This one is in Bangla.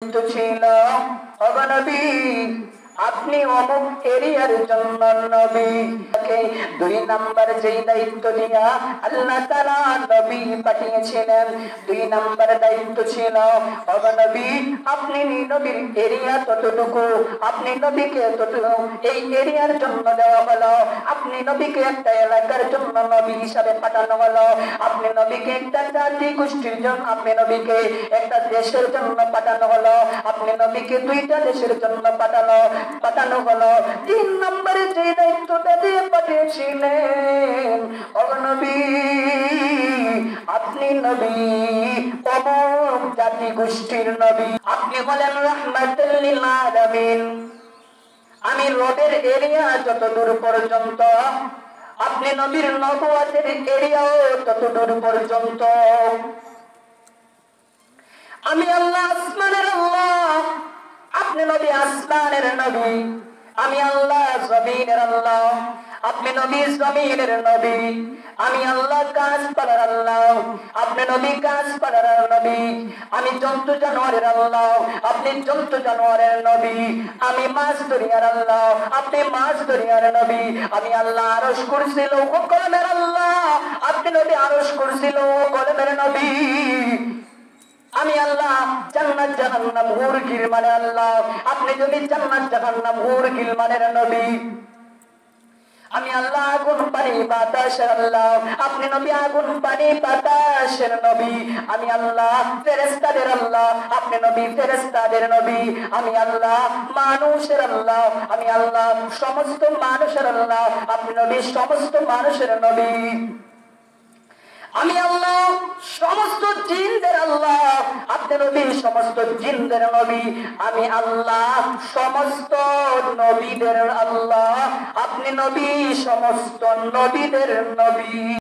তো ছিল অগনবী আপনি অমুক এরিয়ার জন্য নবী। দুই নাম্বার যেই দায়িত্ব দিয়া আল্লাহ তাআলা নবী পাঠিয়েছিলেন, দুই নাম্বার দায়িত্ব ছিল অগনবী আপনি নবীর এরিয়া ততটুকু, আপনি নবীকে ততটুকু এই এরিয়ার জন্য দেওয়া হলো। আপনি নবীকে একটা এলাকার জন্য নবী হিসাবে পাঠানো হলো। আপনি নবীকে একটা জাতি গোষ্ঠীর জন্য, আপনি নবীকে একটা দেশের জন্য পাঠানো হলো। আপনি নবীকে দুইটা দেশের জন্য পাঠানো হলো। তিন নম্বরে যে দায়িত্বটা দিয়ে পাঠিয়েছিলেন নবী আপনি নবী অমুক জাতি গোষ্ঠীর নবী, আপনি হলেন রাহমাতুল লিল আলামিন। আমি রবের এরিয়া যত দূর পর্যন্ত, আপনি নবীর নবুয়তের এরিয়াও তত দূর পর্যন্ত। আমি আল্লাহ আসমানের আল্লাহ, আপনি নবী আসমানের নবী। আমি আল্লাহ জমিনের আল্লাহ, আপনি নবী জমিনের নবী। আমি আল্লাহ গাছপালার আল্লাহ, আপনি নবী গাছপালার নবী। আমি জন্তু জানোয়ারের আল্লাহ, আপনি জন্তু জানোয়ারের নবী। আমি মাছ দরিয়ার আল্লাহ, আপনি মাছ দরিয়ার নবী। আমি আল্লাহ আরশ কুরসি লৌহ কলমের আল্লাহ, আপনি নবী আরশ কুরসি লৌহ কলমের নবী। আমি আল্লাহ জান্নাত জাহান্নাম হুর গিল মানে আল্লাহ, আপনি যদি জান্নাত জাহান্নাম হুর গিল মানের নবী। আমি আল্লাহ আগুন পানি বাতাসের আল্লাহ, আপনি নবী আগুন পানি বাতাসের নবী। আমি আল্লাহ ফেরেশতাদের আল্লাহ, আপনি নবী ফেরেশতাদের নবী। আমি আল্লাহ মানুষের আল্লাহ, আমি আল্লাহ সমস্ত মানুষের আল্লাহ, আপনি নবী সমস্ত মানুষের নবী। আমি আল্লাহ সমস্ত জিনদের আল্লাহ, আপনি নবী সমস্ত জিনদের নবী। আমি আল্লাহ সমস্ত নবীদের আল্লাহ, আপনি নবী সমস্ত নবীদের নবী।